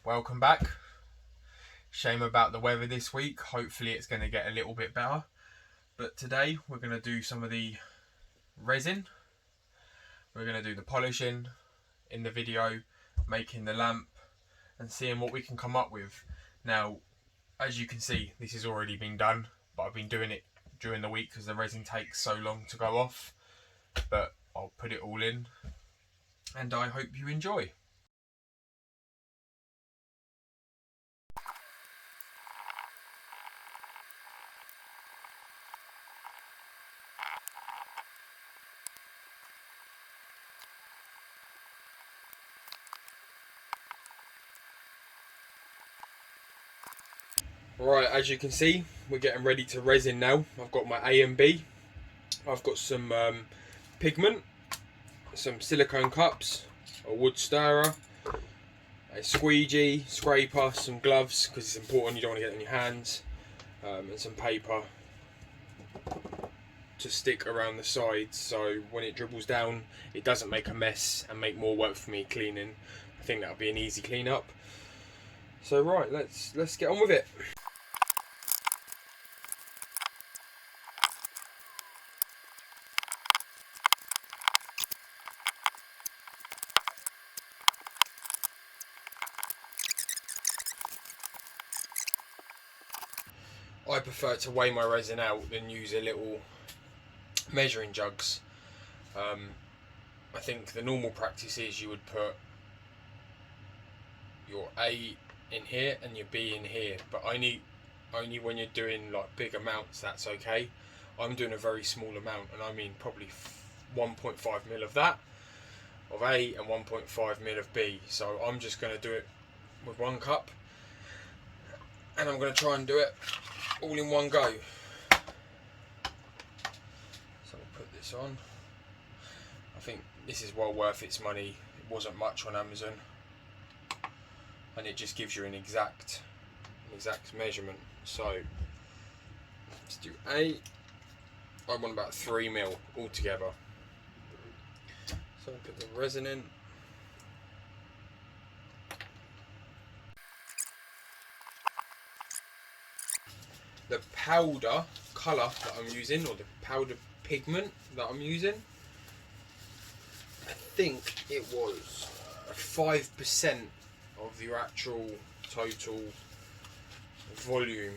Welcome back. Shame about the weather this week. Hopefully it's going to get a little bit better. But today we're going to do some of the resin. We're going to do the polishing in the video, making the lamp and seeing what we can come up with. Now, as you can see, this has already been done, but I've been doing it during the week because the resin takes so long to go off. But I'll put it all in and I hope you enjoy. Right, as you can see, we're getting ready to resin now. I've got my A and B. I've got some pigment, some silicone cups, a wood stirrer, a squeegee, scraper, some gloves because it's important, you don't want to get it on your hands, and some paper to stick around the sides so when it dribbles down it doesn't make a mess and make more work for me cleaning. I think that'll be an easy clean up. So right, let's get on with it. I prefer to weigh my resin out than use a little measuring jugs. I think the normal practice is you would put your A in here and your B in here, but only when you're doing like big amounts that's okay. I'm doing a very small amount, and I mean probably 1.5 mil of that of A and 1.5 mil of B, so I'm just going to do it with one cup and I'm going to try and do it all in one go. So we'll put this on. I think this is well worth its money. It wasn't much on Amazon, and it just gives you an exact measurement. So let's do A. I want about 3 mil altogether. So I'll put the resin in. The powder colour that I'm using, or the powder pigment that I'm using, I think it was 5% of your actual total volume.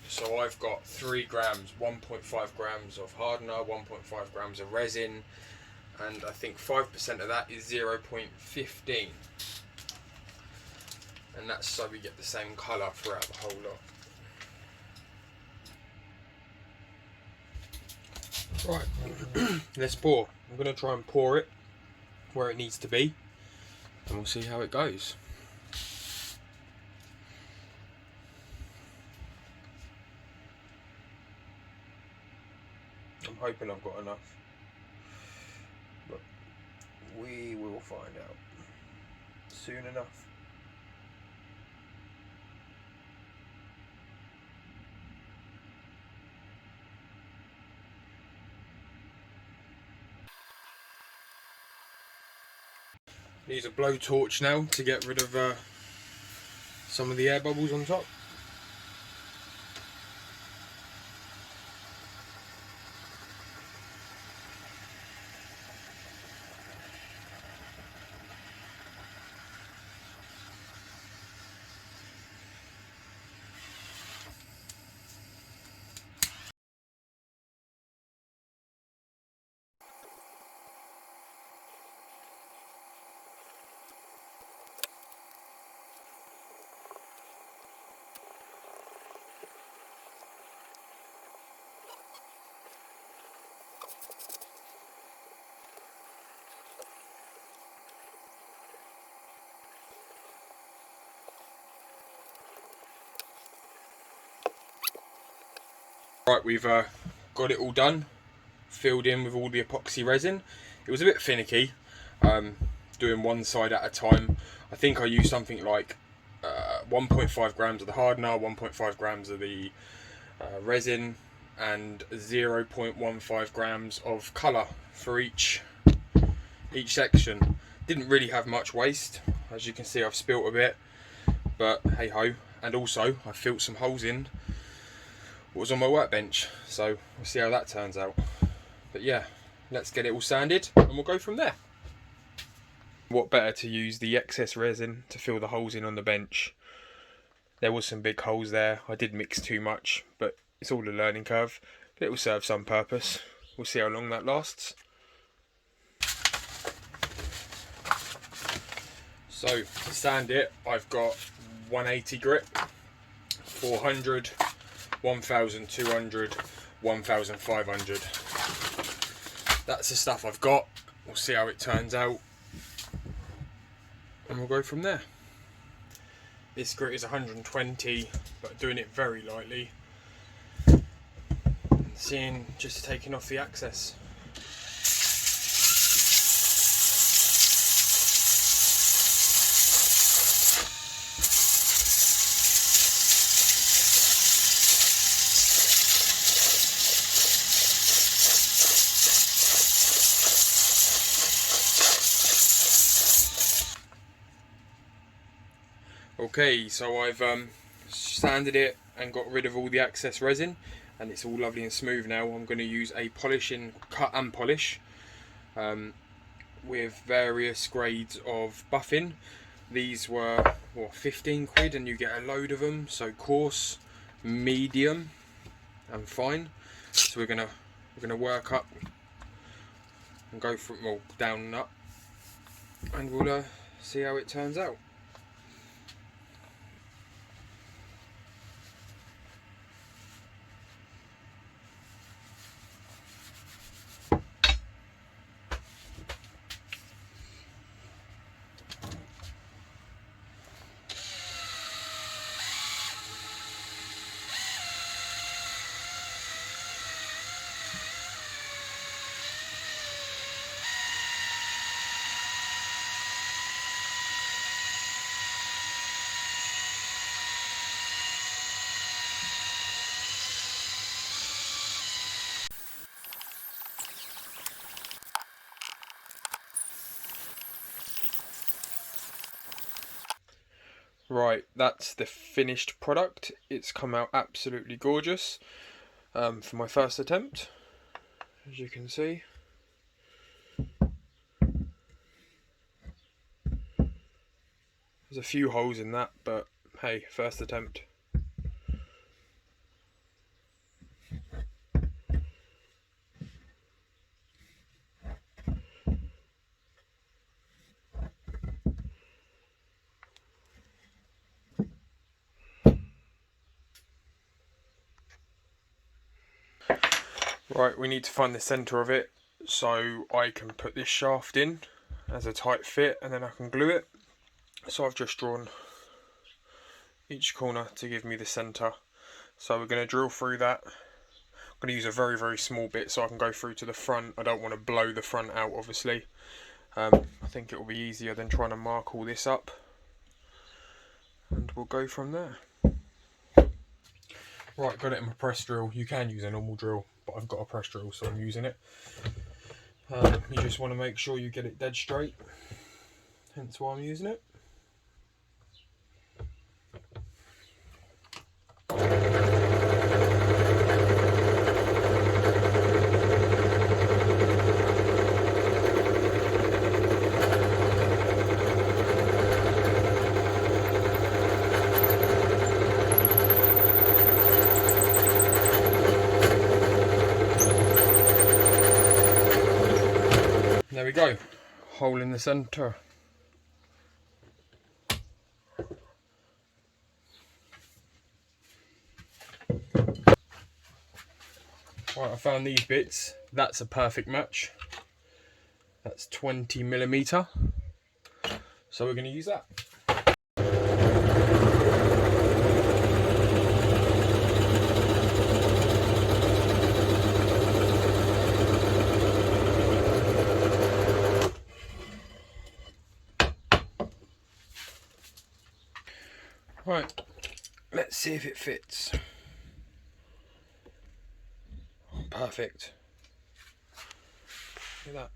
So I've got 3 grams, 1.5 grams of hardener, 1.5 grams of resin, and I think 5% of that is 0.15. And that's so we get the same colour throughout the whole lot. Right, let's pour. I'm going to try and pour it where it needs to be, and we'll see how it goes. I'm hoping I've got enough, but we will find out soon enough. Use a blowtorch now to get rid of some of the air bubbles on top. Right, we've got it all done, filled in with all the epoxy resin. It was a bit finicky, doing one side at a time. I think I used something like 1.5 grams of the hardener, 1.5 grams of the resin, and 0.15 grams of colour for each section. Didn't really have much waste. As you can see, I've spilt a bit, but hey ho. And also I filled some holes in what was on my workbench, so we'll see how that turns out. But yeah, let's get it all sanded and we'll go from there. What better to use the excess resin to fill the holes in on the bench. There was some big holes there. I did mix too much, but it's all a learning curve. But it will serve some purpose. We'll see how long that lasts. So to sand it, I've got 180 grit, 400, 1200, 1500. That's the stuff I've got. We'll see how it turns out and we'll go from there. This grit is 120, but doing it very lightly and seeing, just taking off the excess. Okay, so I've sanded it and got rid of all the excess resin, and it's all lovely and smooth now. I'm going to use a polishing cut and polish with various grades of buffing. These were 15 quid and you get a load of them, so coarse, medium and fine. So we're gonna work up and go from down and up, and we'll see how it turns out. Right, that's the finished product. It's come out absolutely gorgeous for my first attempt, as you can see. There's a few holes in that, but hey, first attempt. Right, we need to find the centre of it so I can put this shaft in as a tight fit and then I can glue it. So I've just drawn each corner to give me the centre. So we're going to drill through that. I'm going to use a very, very small bit so I can go through to the front. I don't want to blow the front out, obviously. I think it will be easier than trying to mark all this up. And we'll go from there. Right, got it in my press drill. You can use a normal drill, but I've got a press drill, so I'm using it. You just want to make sure you get it dead straight, hence why I'm using it. There we go, hole in the centre. Right, I found these bits. That's a perfect match. That's 20mm. So we're going to use that. Right, let's see if it fits. Perfect. Look at that.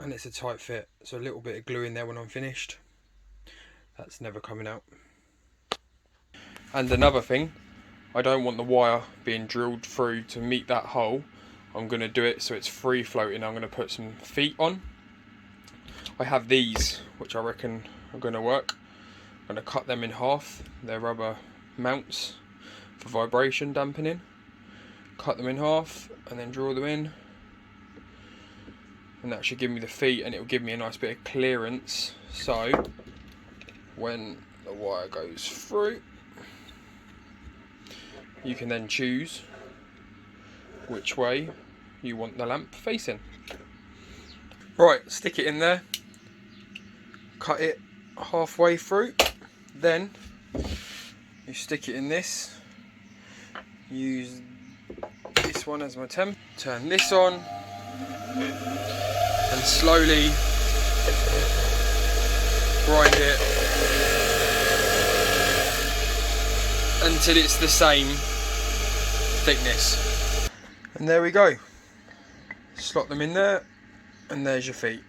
And it's a tight fit, so a little bit of glue in there when I'm finished. That's never coming out. And another thing, I don't want the wire being drilled through to meet that hole. I'm going to do it so it's free floating. I'm going to put some feet on. I have these, which I reckon are going to work. I'm going to cut them in half. They're rubber mounts for vibration dampening. Cut them in half and then draw them in. And that should give me the feet, and it will give me a nice bit of clearance. So when the wire goes through, you can then choose which way you want the lamp facing. Right, stick it in there, cut it halfway through, then you stick it in this, use this one as my temp, turn this on, and slowly grind it until it's the same thickness. And there we go. Slot them in there, and there's your feet.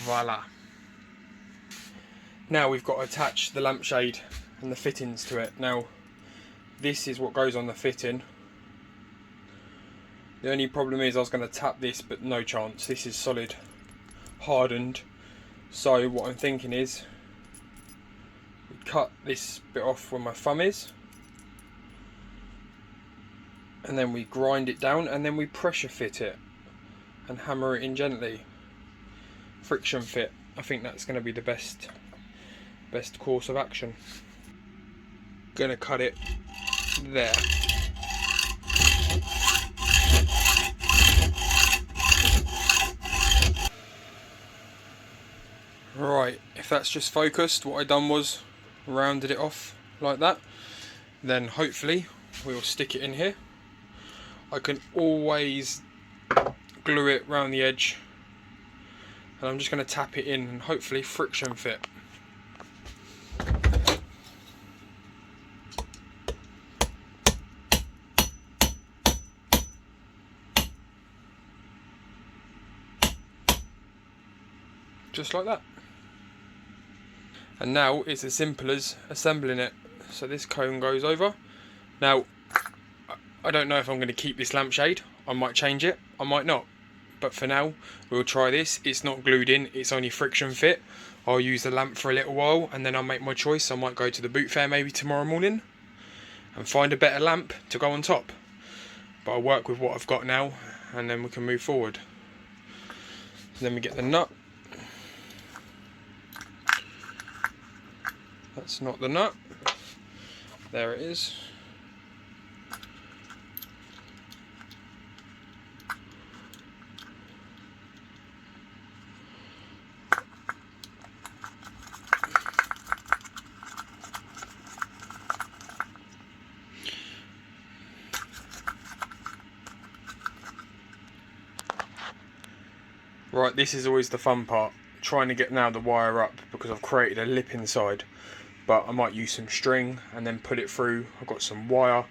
Voila. Now we've got to attach the lampshade and the fittings to it. Now this is what goes on the fitting. The only problem is I was going to tap this, but no chance. This is solid hardened. So what I'm thinking is we cut this bit off where my thumb is, and then we grind it down, and then we pressure fit it and hammer it in gently. Friction fit. I think that's going to be the best course of action. Gonna cut it there. Right, if that's just focused, what I done was rounded it off like that. Then hopefully we'll stick it in here. I can always glue it round the edge, and I'm just going to tap it in and hopefully friction fit. Just like that. And now it's as simple as assembling it. So this cone goes over. Now I don't know if I'm going to keep this lampshade. I might change it, I might not. But for now we'll try this. It's not glued in, it's only friction fit. I'll use the lamp for a little while and then I'll make my choice. I might go to the boot fair maybe tomorrow morning and find a better lamp to go on top. But I'll work with what I've got now, and then we can move forward. Then we get the nut. That's not the nut. There it is. Right, this is always the fun part, trying to get now the wire up, because I've created a lip inside. But I might use some string and then put it through. I've got some wire,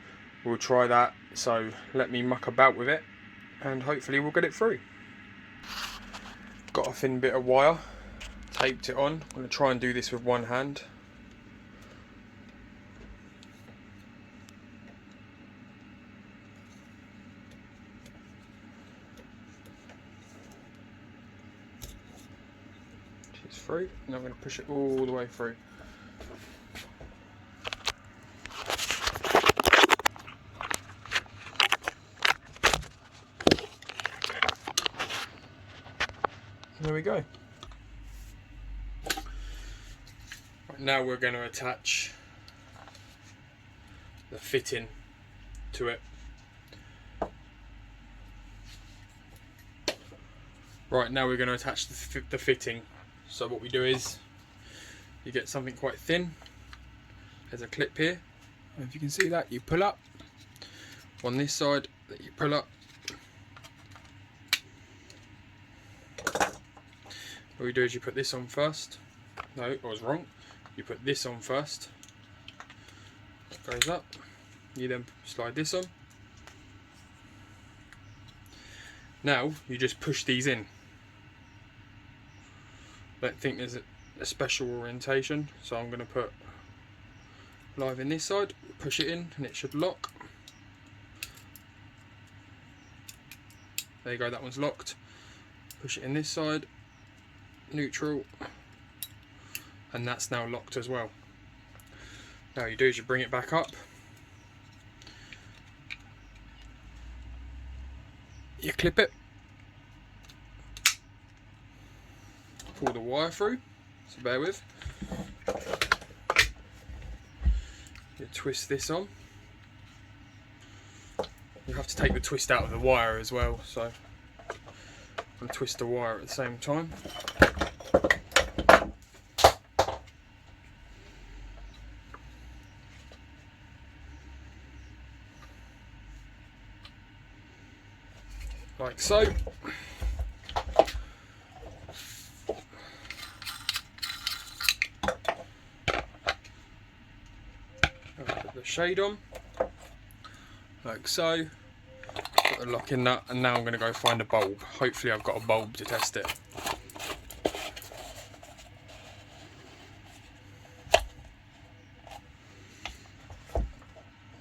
we'll try that. So let me muck about with it and hopefully we'll get it through. Got a thin bit of wire, taped it on. I'm going to try and do this with one hand. It's through, and I'm going to push it all the way through. There we go. Right, now we're going to attach the fitting to it. Right, now we're going to attach the fitting. So what we do is you get something quite thin. There's a clip here. And if you can see that, you pull up on this side, that you pull up. What you do is you put this on first. No, I was wrong. You put this on first. It goes up. You then slide this on. Now you just push these in. Don't think there's a special orientation, so I'm going to put live in this side, push it in, and it should lock. There you go, that one's locked. Push it in this side, neutral, and that's now locked as well. Now you do is you bring it back up. You clip it, pull the wire through, so bear with. You twist this on. You have to take the twist out of the wire as well, so and twist the wire at the same time. Like so. Put the shade on, like so. Put the locking nut, and now I'm going to go find a bulb. Hopefully I've got a bulb to test it.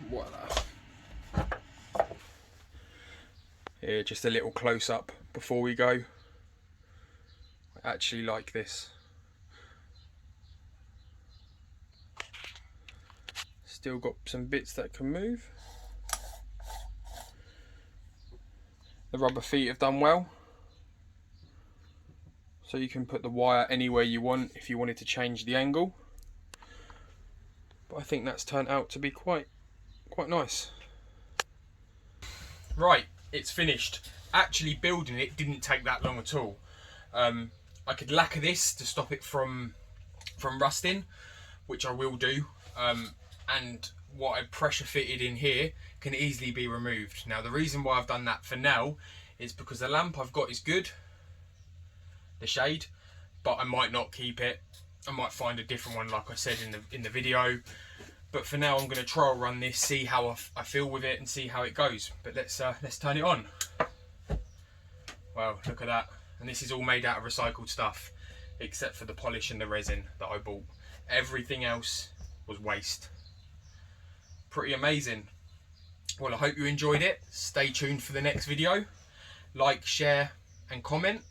Voila. Here, just a little close up before we go. I actually like this. Still got some bits that can move. The rubber feet have done well. So you can put the wire anywhere you want if you wanted to change the angle. But I think that's turned out to be quite nice. Right, it's finished. Actually building it didn't take that long at all. I could lacquer this to stop it from rusting, which I will do. And what I pressure fitted in here can easily be removed. Now the reason why I've done that for now is because the lamp I've got is good, the shade, but I might not keep it. I might find a different one, like I said in the video. But for now I'm going to trial run this, see how I feel with it and see how it goes. But let's turn it on. Wow, look at that. And this is all made out of recycled stuff, except for the polish and the resin that I bought. Everything else was waste. Pretty amazing. Well, I hope you enjoyed it. Stay tuned for the next video. Like, share and comment,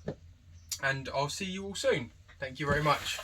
and I'll see you all soon. Thank you very much.